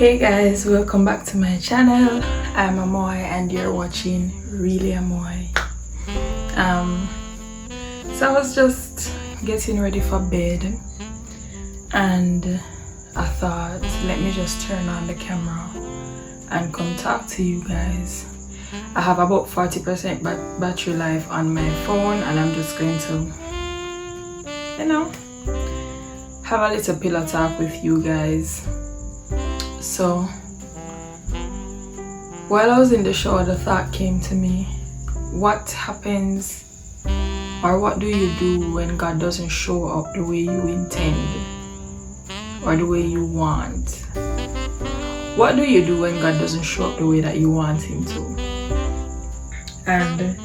Hey guys, welcome back to my channel. I'm Amoy and you're watching Really Amoy. So I was just getting ready for bed and I thought, let me just turn on the camera and come talk to you guys. I have about 40% battery life on my phone and I'm just going to, have a little pillow talk with you guys. So while I was in the shower, the thought came to me, what happens or what do you do when God doesn't show up the way you intend or the way you want? What do you do when God doesn't show up the way that you want him to? And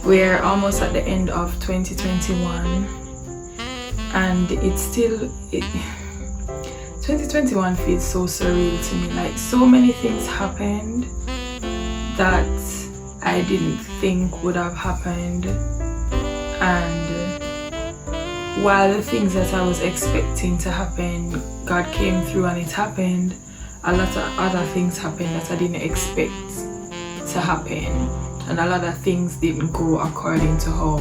we're almost at the end of 2021 and it's still 2021 feels so surreal to me. Like, so many things happened that I didn't think would have happened, and while the things that I was expecting to happen, God came through and it happened, a lot of other things happened that I didn't expect to happen, and a lot of things didn't go according to how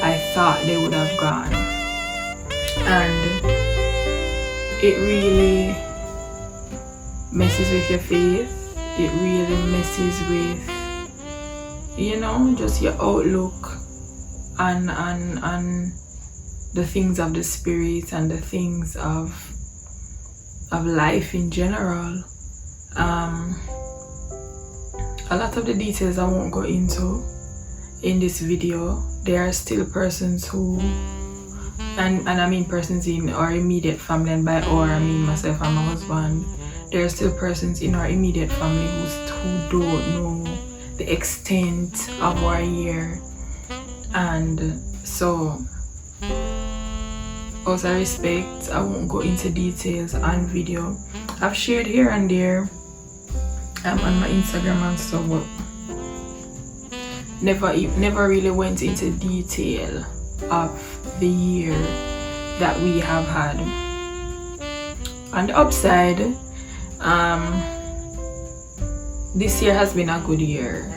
I thought they would have gone. And it really messes with your faith. It really messes with, just your outlook on the things of the spirit and the things of life in general. A lot of the details I won't go into in this video. There are still persons who, and I mean persons in our immediate family, and by our I mean myself and my husband. There are still persons in our immediate family who don't know the extent of our year, and so also I respect, I won't go into details on video. I've shared here and there on my Instagram and stuff, but never really went into detail of the year that we have had. On the upside, this year has been a good year.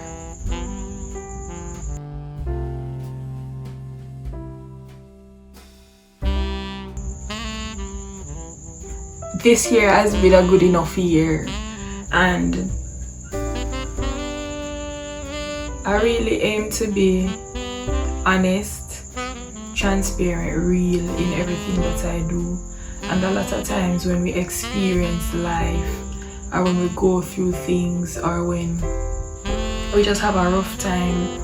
This year has been a good enough year, and I really aim to be honest, transparent, real in everything that I do. And a lot of times when we experience life, or when we go through things, or when we just have a rough time,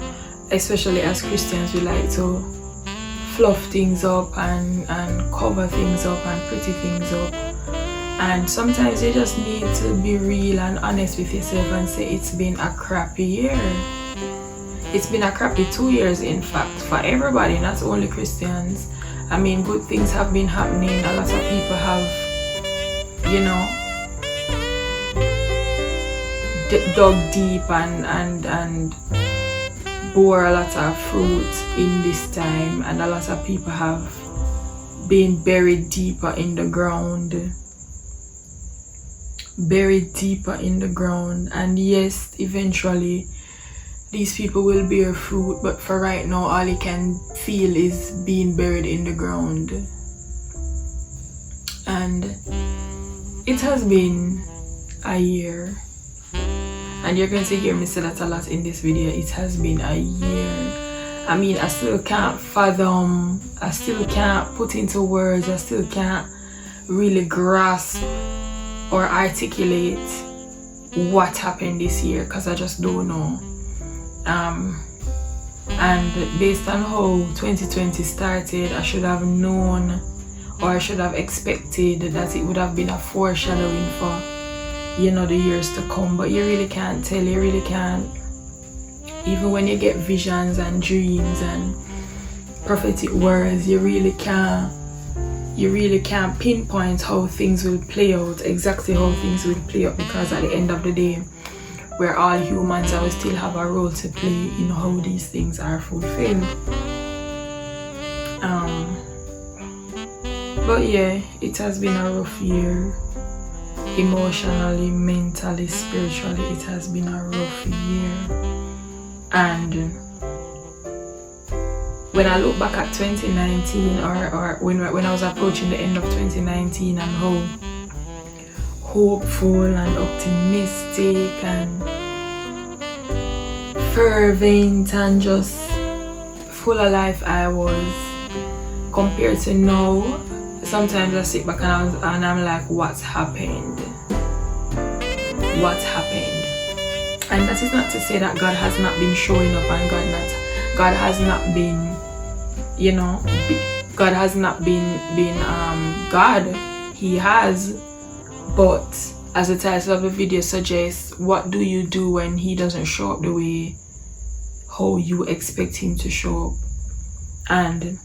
especially as Christians, we like to fluff things up and cover things up and pretty things up. And sometimes you just need to be real and honest with yourself and say it's been a crappy year. It's been a crappy 2 years, in fact, for everybody, not only Christians. I mean, good things have been happening. A lot of people have, dug deep and bore a lot of fruit in this time, and a lot of people have been buried deeper in the ground. And yes, eventually these people will bear fruit, but for right now, all you can feel is being buried in the ground. And it has been a year, and you're going to hear me say that a lot in this video. It has been a year. I mean, I still can't fathom, I still can't put into words, I still can't really grasp or articulate what happened this year, because I just don't know. And based on how 2020 started, I should have known, or I should have expected that it would have been a foreshadowing for the years to come. But you really can't tell, you really can't. Even when you get visions and dreams and prophetic words, you really can't pinpoint how things will play out, exactly how things will play out, because at the end of the day, we're all humans and we still have a role to play in how these things are fulfilled. But yeah, it has been a rough year. emotionally, mentally, spiritually, it has been a rough year. And when I look back at 2019, or when I was approaching the end of 2019, and how hopeful and optimistic and fervent and just full of life I was, compared to now, sometimes I sit back and I'm like, what's happened? What's happened? And that is not to say that God has not been showing up, and God has not been, you know, God has not been God. He has. But as the title of the video suggests, what do you do when He doesn't show up the way how you expect Him to show up? And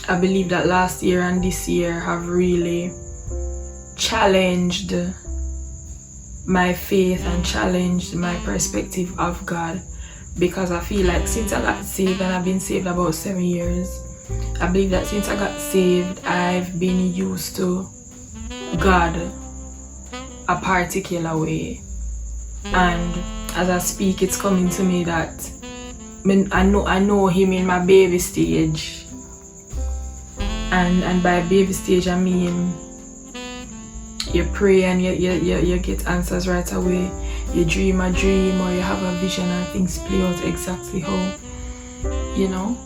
I believe that last year and this year have really challenged my faith and challenged my perspective of God, because I feel like since I got saved, and I've been saved about 7 years, I believe that since I got saved, I've been used to God a particular way. And as I speak, it's coming to me that I know Him in my baby stage. And by baby stage, I mean you pray and you get answers right away. You dream a dream, or you have a vision and things play out exactly how, you know,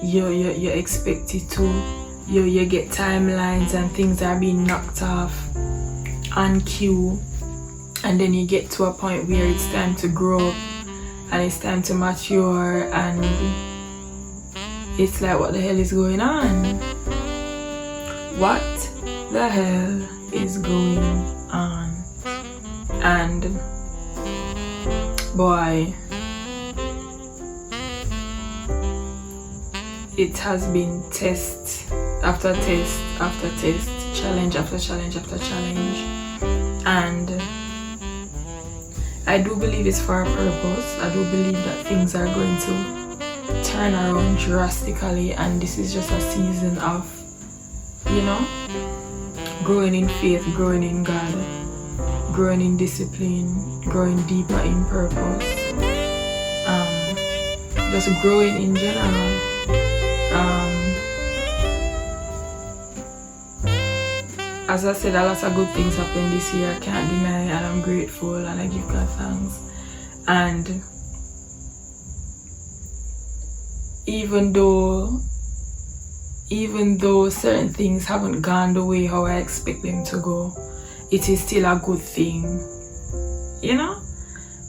you expect it to. You get timelines and things are being knocked off on cue. And then you get to a point where it's time to grow up and it's time to mature, and it's like, what the hell is going on? What the hell is going on? And boy, it has been test after test after test, challenge after challenge after challenge. And I do believe it's for a purpose. I do believe that things are going to turn around drastically, and this is just a season of, you know, growing in faith, growing in God, growing in discipline, growing deeper in purpose, just growing in general. As I said, a lot of good things happened this year, I can't deny, and I'm grateful and I give God thanks. And even though certain things haven't gone the way how I expect them to go, it is still a good thing, you know,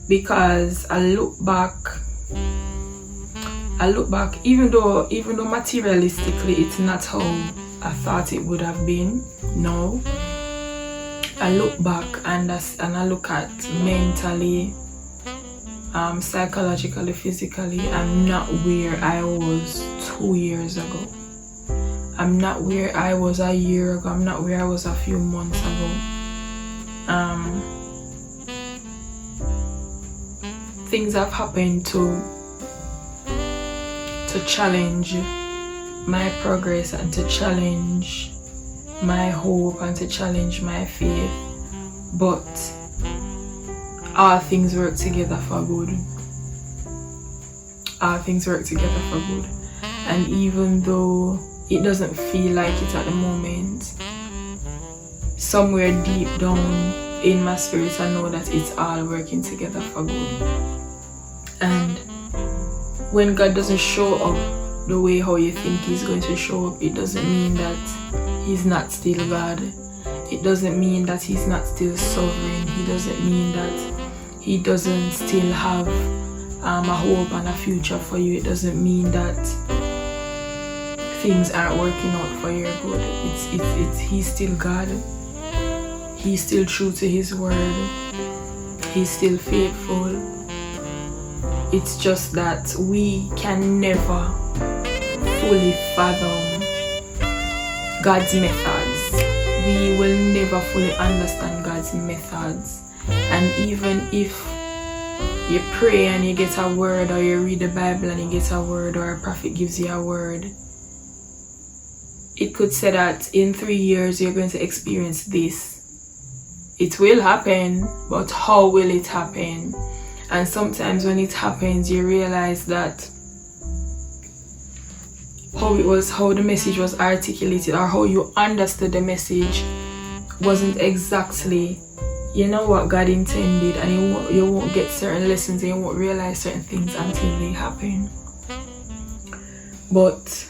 because I look back, even though materialistically it's not how I thought it would have been. No, I look back and I look at mentally, psychologically, physically, I'm not where I was 2 years ago. I'm not where I was a year ago. I'm not where I was a few months ago. Things have happened to challenge my progress and to challenge my hope and to challenge my faith, but all things work together for good. All things work together for good. And even though it doesn't feel like it at the moment, somewhere deep down in my spirit I know that it's all working together for good. And when God doesn't show up the way how you think He's going to show up, it doesn't mean that He's not still God. It doesn't mean that He's not still sovereign. It doesn't mean that He doesn't still have a hope and a future for you. It doesn't mean that things aren't working out for your good. He's still God. He's still true to His word. He's still faithful. It's just that we can never fully fathom God's methods. We will never fully understand God's methods. And even if you pray and you get a word, or you read the Bible and you get a word, or a prophet gives you a word, it could say that in 3 years you're going to experience this. It will happen, but how will it happen? And sometimes when it happens, you realize that how the message was articulated, or how you understood the message, wasn't exactly, what God intended, and you won't get certain lessons, and you won't realize certain things until they happen. But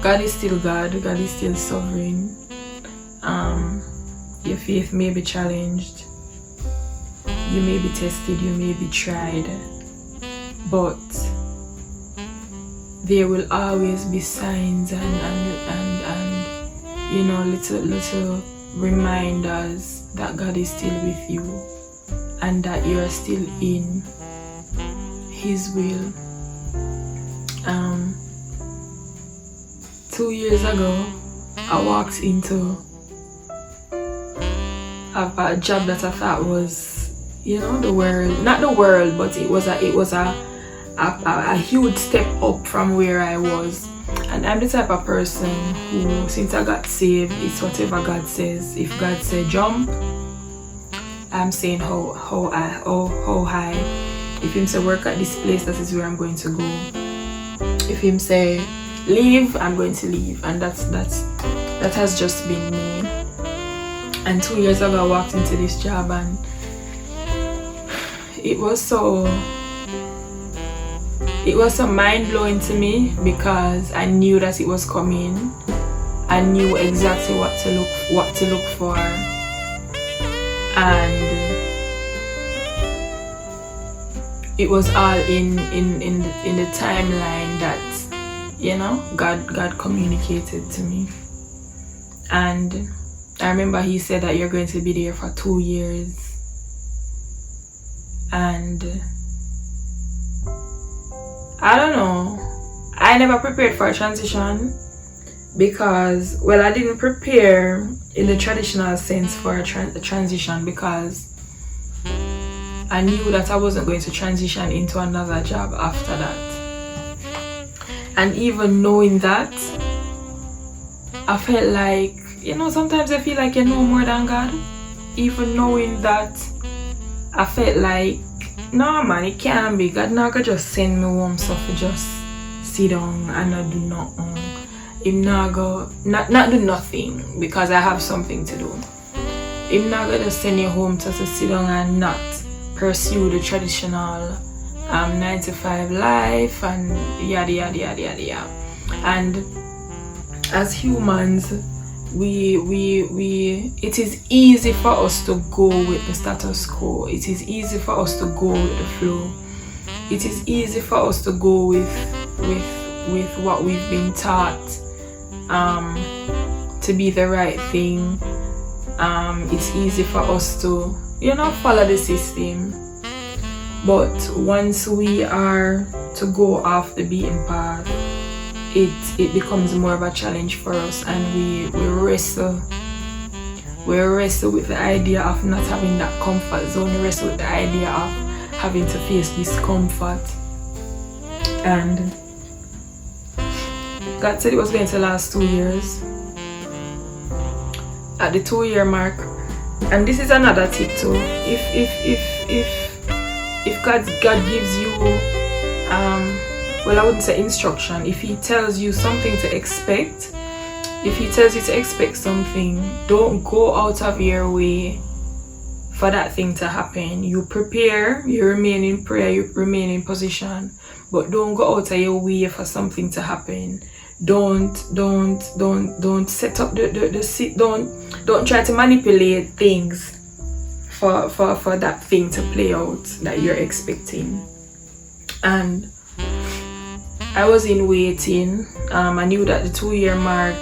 God is still God. God is still sovereign. Your faith may be challenged. You may be tested. You may be tried. But there will always be signs and little reminders that God is still with you and that you are still in His will. 2 years ago, I walked into a job that I thought was, the world, not the world, but it was a huge step up from where I was. And I'm the type of person who, since I got saved, it's whatever God says. If God said jump, I'm saying how high. If Him say work at this place, that is where I'm going to go. If Him say leave, I'm going to leave. And that has just been me. And 2 years ago, I walked into this job, and it was so mind-blowing to me, because I knew that it was coming. I knew exactly what to look for, and it was all in the timeline that God communicated to me. And I remember He said that you're going to be there for 2 years, and I don't know, I never prepared for a transition, because, I didn't prepare in the traditional sense for a transition, because I knew that I wasn't going to transition into another job after that. And even knowing that, I felt like, sometimes I feel like you know more than God. Even knowing that, I felt like, no man, it can't be. God not gonna just send me home so for just sit down and not do nothing. Him not go not do nothing because I have something to do. Him not gonna just send you home to sit down and not pursue the traditional 9 to 5 life and yada yada yada yada yada. And as humans, we it is easy for us to go with the status quo. It is easy for us to go with the flow. It is easy for us to go with what we've been taught to be the right thing. It's easy for us to follow the system. But once we are to go off the beaten path, it becomes more of a challenge for us, and we wrestle with the idea of not having that comfort zone. We wrestle with the idea of having to face discomfort. And God said it was going to last 2 years. At the 2-year mark, and this is another tip too, if God gives you I wouldn't say instruction. If He tells you something to expect, if He tells you to expect something, don't go out of your way for that thing to happen. You prepare, you remain in prayer, you remain in position, but don't go out of your way for something to happen. Don't set up don't try to manipulate things for that thing to play out that you're expecting. And I was in waiting. I knew that the 2-year mark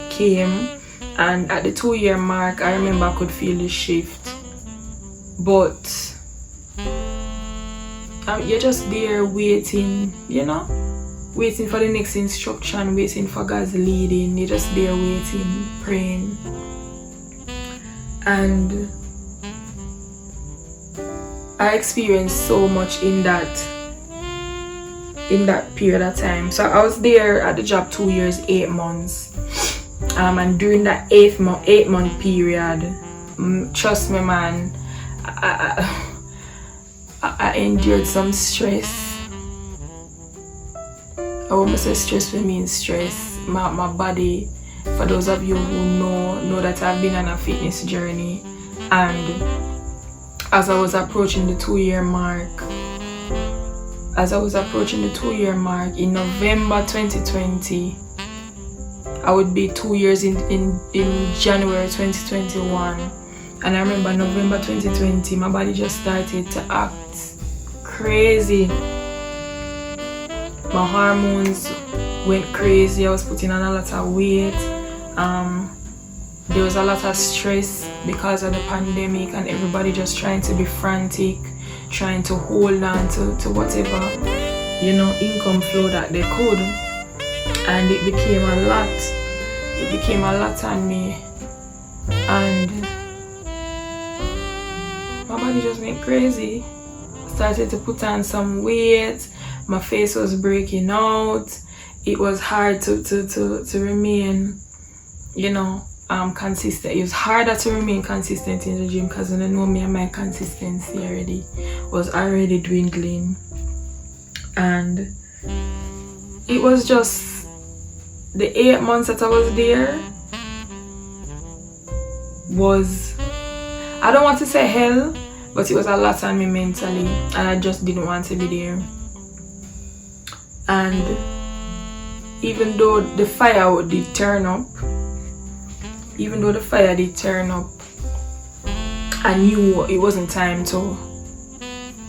came, and at the 2-year mark, I remember I could feel the shift. But you're just there waiting, waiting for the next instruction, waiting for God's leading. You're just there waiting, praying. And I experienced so much in that period of time. So I was there at the job 2 years, 8 months. And during that 8-month period, trust me, man, I endured some stress. I won't say stress will mean stress. My body, for those of you who know that I've been on a fitness journey, and as I was approaching the 2-year mark, in November 2020, I would be 2 years in January 2021. And I remember November 2020, my body just started to act crazy. My hormones went crazy. I was putting on a lot of weight. There was a lot of stress because of the pandemic, and everybody just trying to be frantic, trying to hold on to whatever, income flow that they could. And it became a lot. It became a lot on me. And my body just went crazy. I started to put on some weight. My face was breaking out. It was hard to remain, consistent. It was harder to remain consistent in the gym because when I know me and my consistency was already dwindling. And it was just the 8 months that I was there was, I don't want to say hell, but it was a lot on me mentally, and I just didn't want to be there. And even though the fire did turn up, I knew it wasn't time to.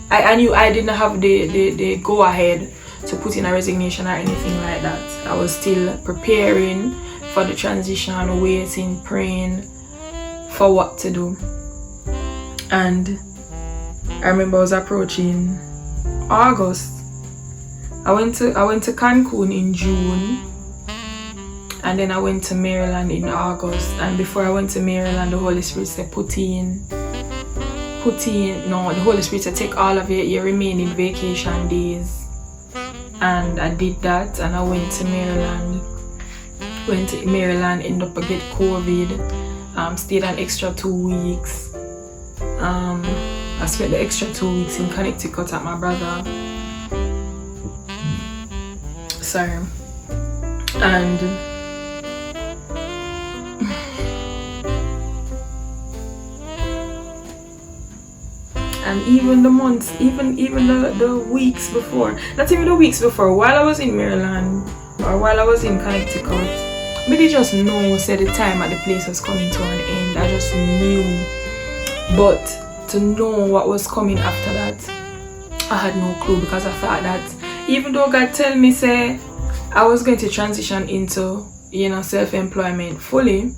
I knew I didn't have the go ahead to put in a resignation or anything like that. I was still preparing for the transition, waiting, praying for what to do. And I remember I was approaching August. I went to Cancun in June, and then I went to Maryland in August. And before I went to Maryland, the Holy Spirit said, the Holy Spirit said, take all of your remaining vacation days. And I did that, and I went to Maryland. Ended up get COVID. Stayed an extra 2 weeks. I spent the extra 2 weeks in Connecticut at my brother. Sorry. And even the months, even the weeks before, not even the weeks before, while I was in Maryland or while I was in Connecticut, I didn't just know, said the time at the place was coming to an end. I just knew. But to know what was coming after that, I had no clue, because I thought that even though God told me, say, I was going to transition into, self-employment fully,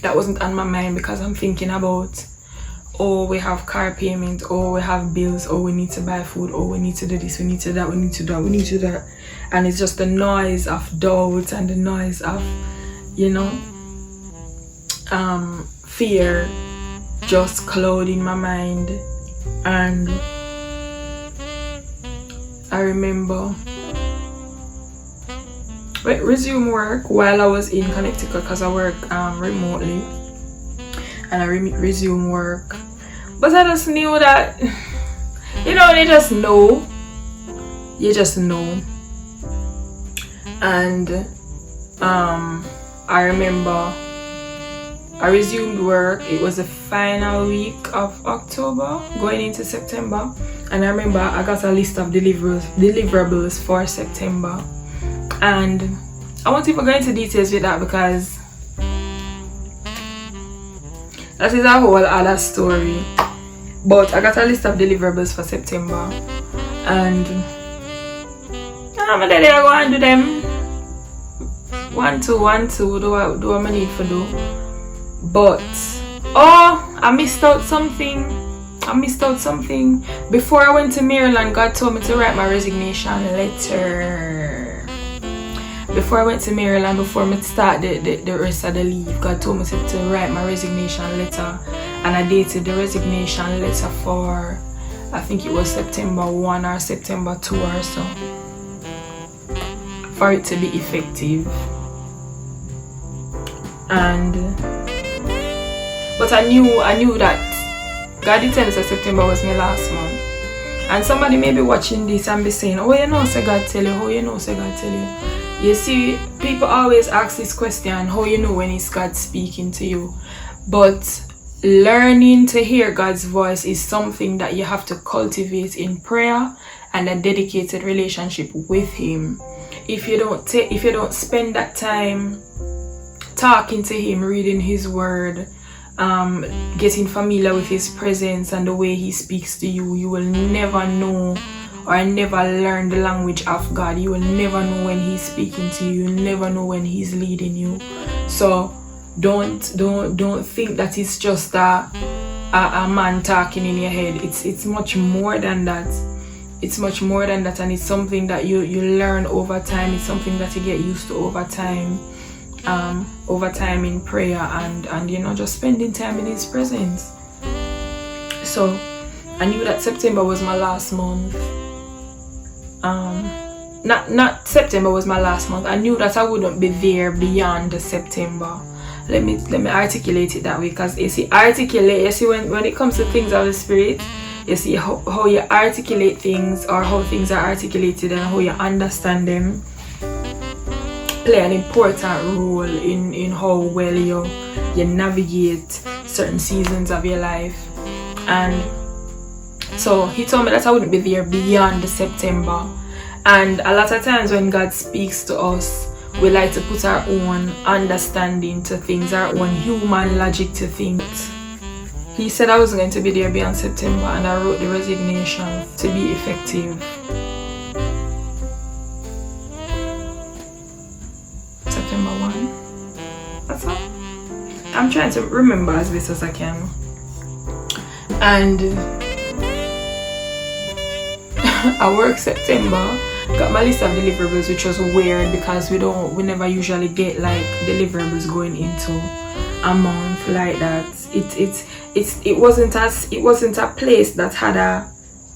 that wasn't on my mind, because I'm thinking about, we have car payment, we have bills, we need to buy food, we need to do this, we need to do that, we need to do that. And it's just the noise of doubt and the noise of, fear just clouding my mind. And I remember resume work while I was in Connecticut, because I work remotely, and I resume work. But I just knew that, you just know. And I remember I resumed work. It was the final week of October going into September, and I remember I got a list of deliverables for September. And I won't even go into details with that, because that is a whole other story. But I got a list of deliverables for September, and I'm going to go and do them one, two, do what I need to do. But I missed out something. Before I went to Maryland, God told me to write my resignation letter. Before I went to Maryland, before I start the rest of the leave, God told me to write my resignation letter. And I dated the resignation letter for, I think it was September 1 or September 2 or so, for it to be effective. And but I knew that God did tell me that September was my last month. And somebody may be watching this and be saying, oh, you know, say God tell you, oh, you know, say God tell you. You see, people always ask this question, how you know when it's God speaking to you. But learning to hear God's voice is something that you have to cultivate in prayer and a dedicated relationship with Him. If you don't spend that time talking to Him, reading His word, getting familiar with His presence and the way He speaks to you, you will never know or never learn the language of God. You will never know when He's speaking to you. You'll never know when He's leading you. So don't think that it's just a man talking in your head. It's much more than that. It's much more than that, and it's something that you learn over time. It's something that you get used to over time in prayer and you know, just spending time in His presence. So I knew that September was my last month. Not September was my last month. I knew that I wouldn't be there beyond the September. Let me articulate it that way, because you see, when it comes to things of the Spirit, you see how you articulate things, or how things are articulated and how you understand them, play an important role in how well you navigate certain seasons of your life. And so He told me that I wouldn't be there beyond the September. And a lot of times when God speaks to us, we like to put our own understanding to things, our own human logic to things. He said I was going to be there beyond September, and I wrote the resignation to be effective September 1. That's all. I'm trying to remember as best as I can. And I worked September, got my list of deliverables, which was weird because we never usually get like deliverables going into a month like that. It wasn't a place that had a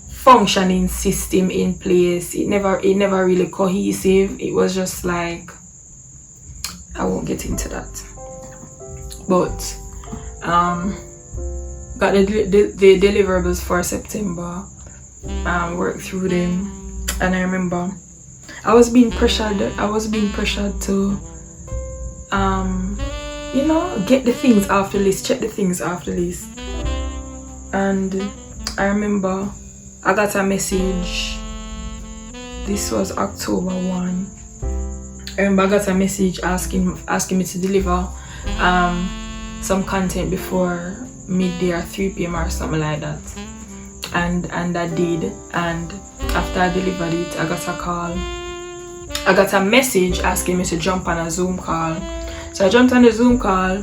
functioning system in place. It never really cohesive. It was just like, I won't get into that. But got the deliverables for September, worked through them, and I remember I was being pressured to you know, get the things off the list, check the things off the list. And I remember I got a message. This was October 1. I remember I got a message asking me to deliver some content before midday or 3 p.m. or something like that. And I did. And after I delivered it, I got a call. I got a message asking me to jump on a Zoom call. So I jumped on the Zoom call,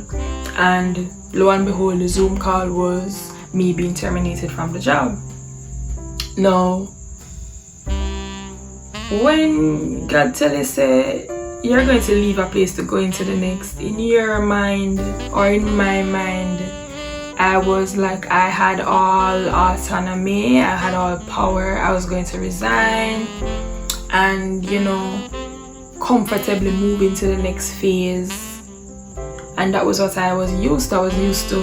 and lo and behold, the Zoom call was me being terminated from the job. Now, when God tell you say you're going to leave a place to go into the next, in your mind or in my mind, I was like, I had all autonomy, I had all power, I was going to resign and, you know, comfortably move into the next phase. And that was what I was used to. I was used to,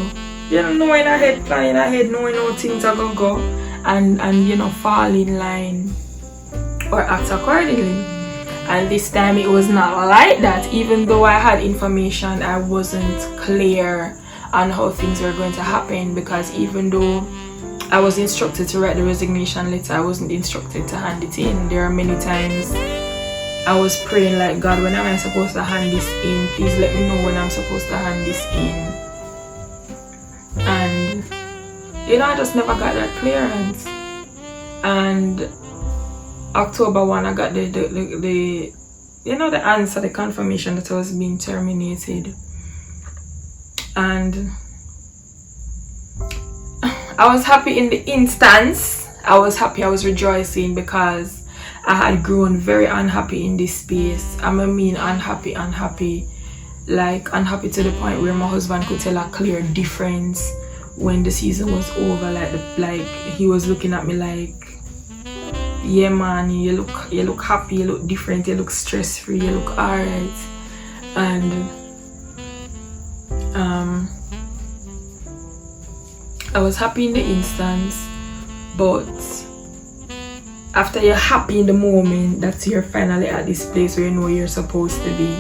you know, knowing ahead, planning ahead, knowing how things are gonna go, and you know, fall in line or act accordingly. And this time it was not like that. Even though I had information, I wasn't clear on how things were going to happen, because even though I was instructed to write the resignation letter, I wasn't instructed to hand it in. There are many times I was praying like, God, when am I supposed to hand this in? Please let me know when I'm supposed to hand this in. And you know, I just never got that clearance. And October 1, I got the you know, the answer, the confirmation that I was being terminated. And I was happy in the instance. I was happy, I was rejoicing, because I had grown very unhappy in this space. I mean unhappy, like unhappy to the point where my husband could tell a clear difference when the season was over. Like he was looking at me like, yeah man, you look happy, you look different, you look stress free, you look alright. And I was happy in the instance, but after you're happy in the moment, that's you're finally at this place where you know you're supposed to be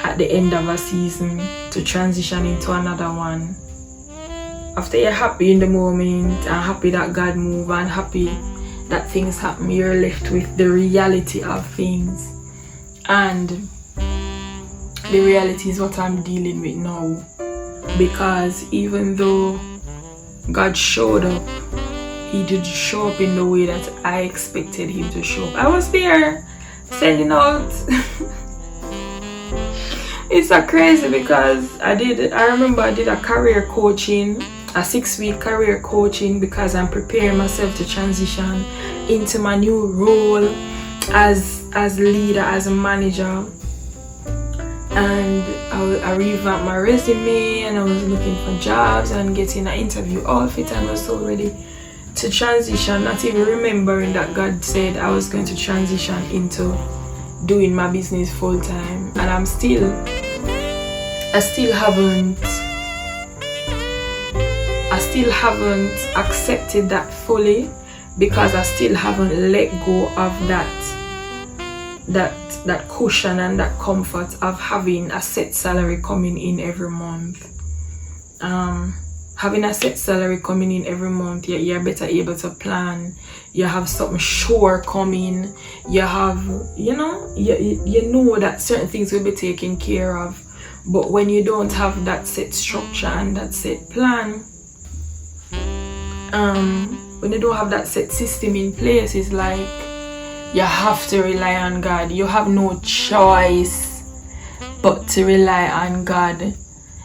at the end of a season to transition into another one. After you're happy in the moment and happy that God moved and happy that things happen, you're left with the reality of things. And the reality is what I'm dealing with now. Because even though God showed up, He did show up in the way that I expected Him to show up. I was there sending out. It's so crazy because I remember I did a career coaching, a 6-week career coaching, because I'm preparing myself to transition into my new role as leader, as a manager. And I revamped my resume and I was looking for jobs and getting an interview outfit, and I was so ready to transition, not even remembering that God said I was going to transition into doing my business full time. And I still haven't accepted that fully, because I still haven't let go of that cushion and that comfort of having a set salary coming in every month. Having a set salary coming in every month, you're better able to plan. You have something sure coming. You have, you know that certain things will be taken care of. But when you don't have that set structure and that set plan, when you don't have that set system in place, it's like you have to rely on God. You have no choice but to rely on God.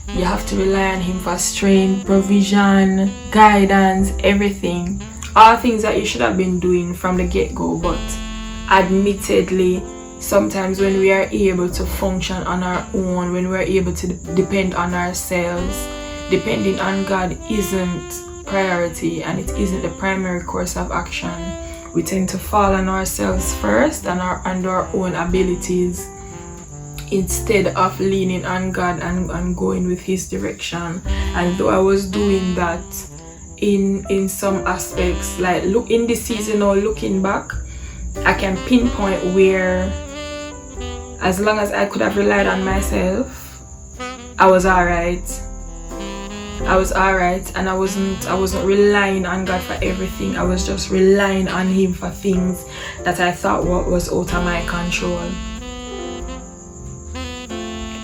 You have to rely on Him for strength, provision, guidance, everything. All things that you should have been doing from the get-go. But admittedly, sometimes when we are able to function on our own, when we're able to depend on ourselves, depending on God isn't priority and it isn't the primary course of action. We tend to fall on ourselves first and our own abilities, instead of leaning on God and going with His direction. And though I was doing that in some aspects, like look in this season or looking back, I can pinpoint where, as long as I could have relied on myself, I was alright. And I wasn't relying on God for everything. I was just relying on Him for things that I thought was out of my control.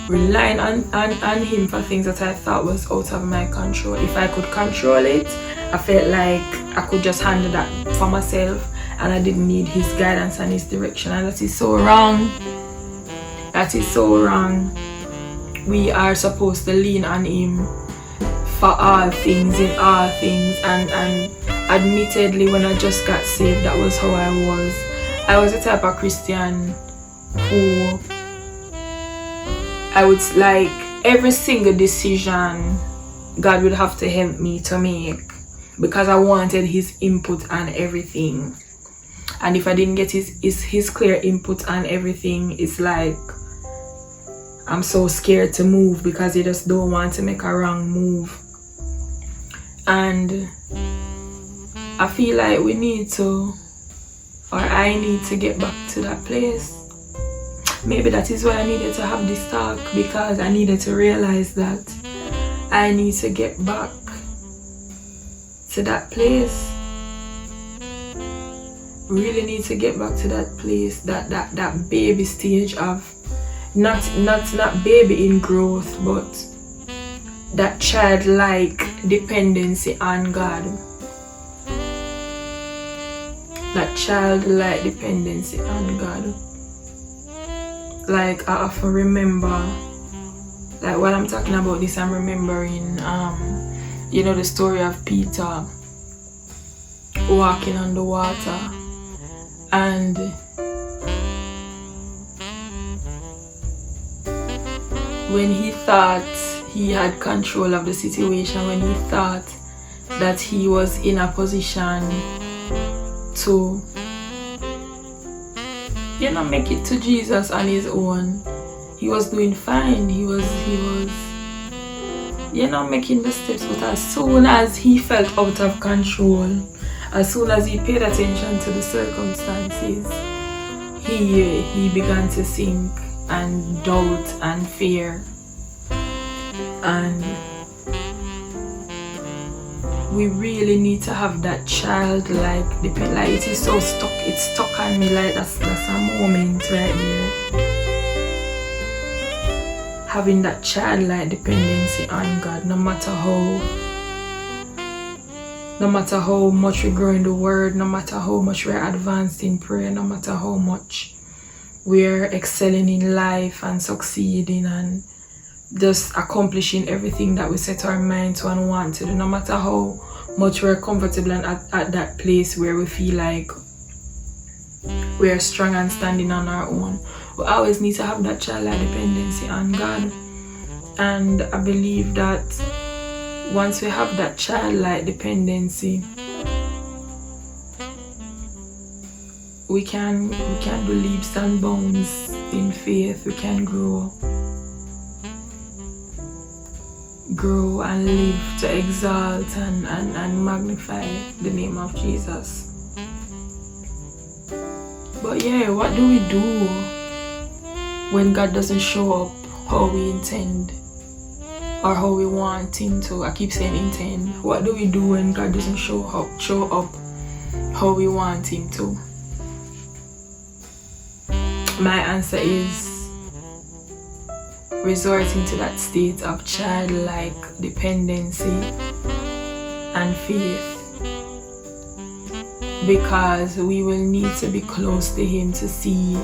Relying on Him for things that I thought was out of my control. If I could control it, I felt like I could just handle that for myself and I didn't need His guidance and His direction. And that is so wrong. That is so wrong. We are supposed to lean on Him for all things, in all things. And admittedly, when I just got saved, that was how I was. I was the type of Christian who I would like every single decision God would have to help me to make, because I wanted His input on everything. And if I didn't get his clear input on everything, it's like I'm so scared to move because I just don't want to make a wrong move. And I feel like we need to, or I need to get back to that place. Maybe that is why I needed to have this talk, because I needed to realize that I need to get back to that place. Really need to get back to that place, that baby stage of not baby in growth, but that childlike dependency on God. That childlike dependency on God. Like I often remember, like while I'm talking about this, I'm remembering the story of Peter walking on the water, and when he thought he had control of the situation, when he thought that he was in a position to make it to Jesus on his own, he was doing fine. He was making the steps. But as soon as he felt out of control, as soon as he paid attention to the circumstances, he began to sink and doubt and fear. And we really need to have that childlike dependence. Like, it is so stuck, it's stuck on me. Like that's a moment right there. Having that childlike dependency on God, no matter how much we grow in the word, no matter how much we're advanced in prayer, no matter how much we're excelling in life and succeeding and just accomplishing everything that we set our mind to and want to do, no matter how much we're comfortable and at that place where we feel like we're strong and standing on our own, we always need to have that childlike dependency on God. And I believe that once we have that childlike dependency, we can do leaps and bounds in faith. We can grow and live to exalt and magnify the name of Jesus. But yeah, what do we do when God doesn't show up how we intend or how we want him to? I keep saying intend. What do we do when God doesn't show up how we want him to? My answer is resorting to that state of childlike dependency and faith, because we will need to be close to him to see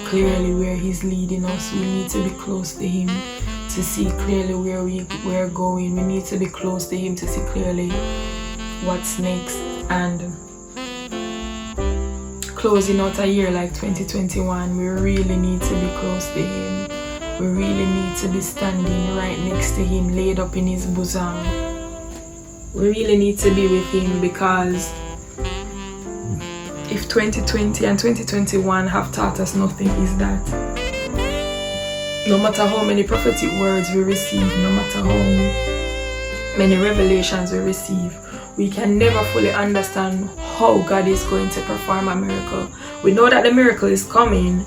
clearly where he's leading us. We need to be close to him to see clearly where we're going. We need to be close to him to see clearly what's next. And closing out a year like 2021, we really need to be close to him. We really need to be standing right next to him, laid up in his bosom. We really need to be with him, because if 2020 and 2021 have taught us nothing, is that no matter how many prophetic words we receive, no matter how many revelations we receive, we can never fully understand how God is going to perform a miracle. We know that the miracle is coming,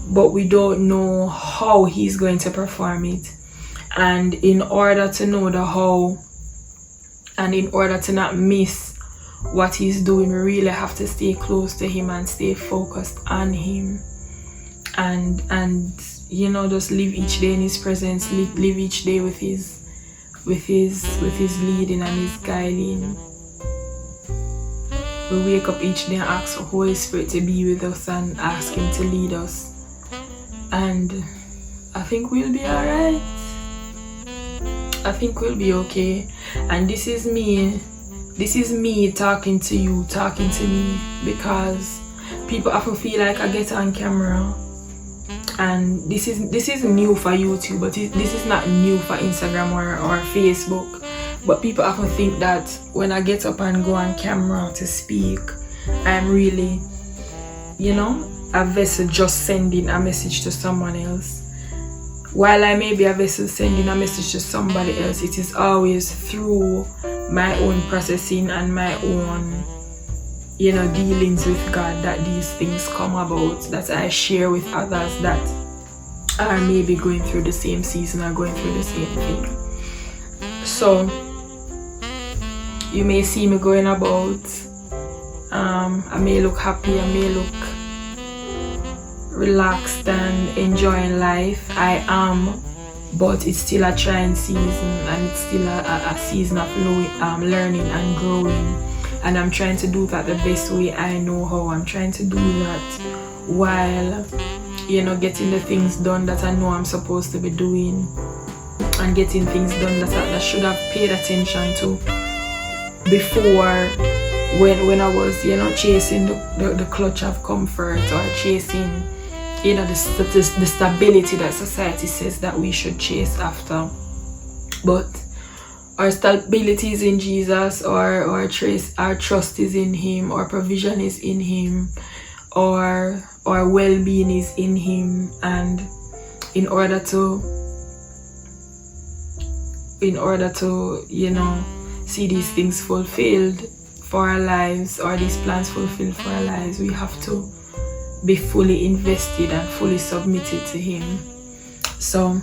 but we don't know how he's going to perform it. And in order to know the how, and in order to not miss what he's doing, we really have to stay close to him and stay focused on him, and just live each day in his presence, live each day with his leading and his guiding. We wake up each day and ask the Holy Spirit to be with us and ask him to lead us, and I think we'll be alright. I think we'll be okay. And this is me talking to you, talking to me, because people often feel like I get on camera, and this is new for YouTube, but this is not new for Instagram or Facebook. But people often think that when I get up and go on camera to speak, I'm really, a vessel just sending a message to someone else. While I may be a vessel sending a message to somebody else, it is always through my own processing and my own, dealings with God that these things come about, that I share with others that are maybe going through the same season or going through the same thing. So you may see me going about, I may look happy, I may look relaxed and enjoying life. I am, but it's still a trying season, and it's still a season of learning and growing, and I'm trying to do that the best way I know how. I'm trying to do that while getting the things done that I know I'm supposed to be doing, and getting things done that I should have paid attention to before, when I was chasing the clutch of comfort, or chasing the stability that society says that we should chase after. But our stability is in Jesus, or our trust is in him, our provision is in him, or our well-being is in him. And in order to in order to, you know, see these things fulfilled for our lives, or these plans fulfilled for our lives, we have to be fully invested and fully submitted to Him. So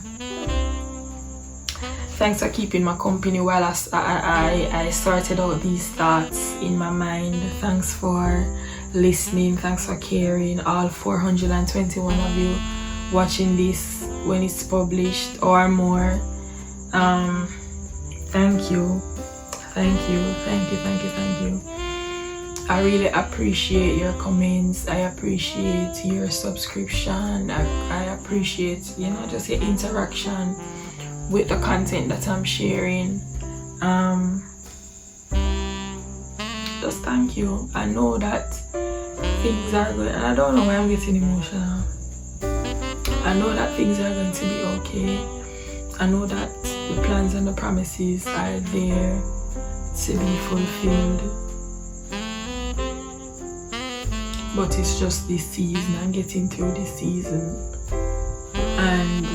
thanks for keeping my company while I sorted out these thoughts in my mind. Thanks for listening. Thanks for caring. All 421 of you watching this when it's published or more. Thank you. Thank you. Thank you. Thank you. Thank you. I really appreciate your comments. I appreciate your subscription. I appreciate, you know, just your interaction with the content that I'm sharing. Just thank you. I know that things are good, and I don't know why I'm getting emotional. I know that things are going to be okay. I know that the plans and the promises are there to be fulfilled. But it's just this season. I'm getting through this season. And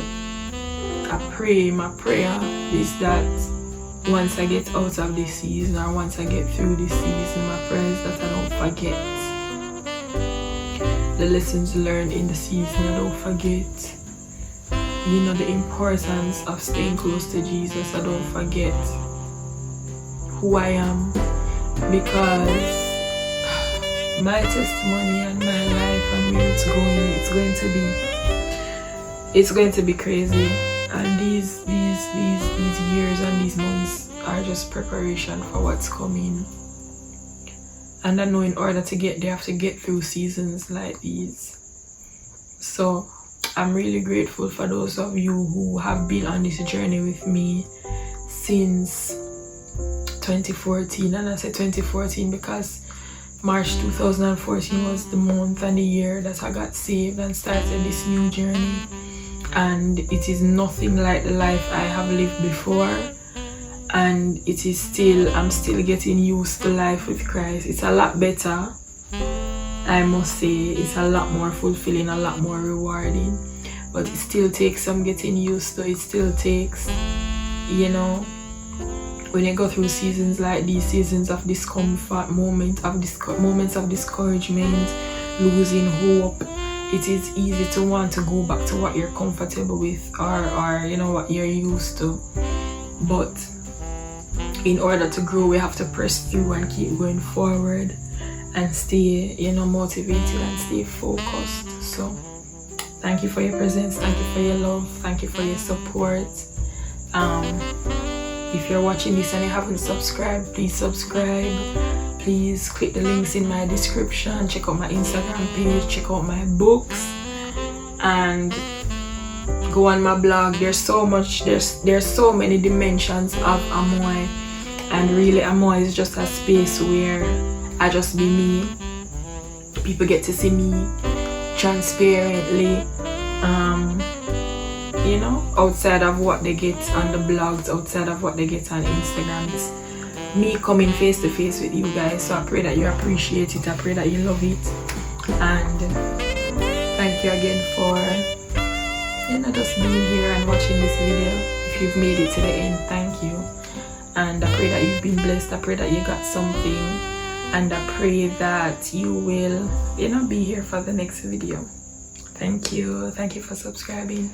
my prayer is that once I get out of this season, or once I get through this season, my prayer is that I don't forget the lessons learned in the season. I don't forget, you know, the importance of staying close to Jesus. I don't forget who I am, because my testimony and my life and where it's going, it's going to be crazy. And these years and these months are just preparation for what's coming. And I know in order to get there, I have to get through seasons like these. So I'm really grateful for those of you who have been on this journey with me since 2014. And I say 2014 because March 2014 was the month and the year that I got saved and started this new journey. And it is nothing like the life I have lived before. And it is I'm still getting used to life with Christ. It's a lot better, I must say. It's a lot more fulfilling, a lot more rewarding. But it still takes some getting used to. It still takes, you know, when you go through seasons like these, seasons of discomfort, moments of discouragement, losing hope, it is easy to want to go back to what you're comfortable with, or you know, what you're used to. But in order to grow, we have to press through and keep going forward and stay, you know, motivated and stay focused. So thank you for your presence, thank you for your love, thank you for your support. If you're watching this and you haven't subscribed, please subscribe. Please click the links in my description. Check out my Instagram page, check out my books, and go on my blog. There's so many dimensions of Amoy, and really Amoy is just a space where I just be me. People get to see me transparently, you know, outside of what they get on the blogs, outside of what they get on Instagram. It's me coming face to face with you guys. So I pray that you appreciate it. I pray that you love it. And thank you again for, you know, just being here and watching this video. If you've made it to the end, thank you. And I pray that you've been blessed. I pray that you got something. And I pray that you will, you know, be here for the next video. Thank you. Thank you for subscribing.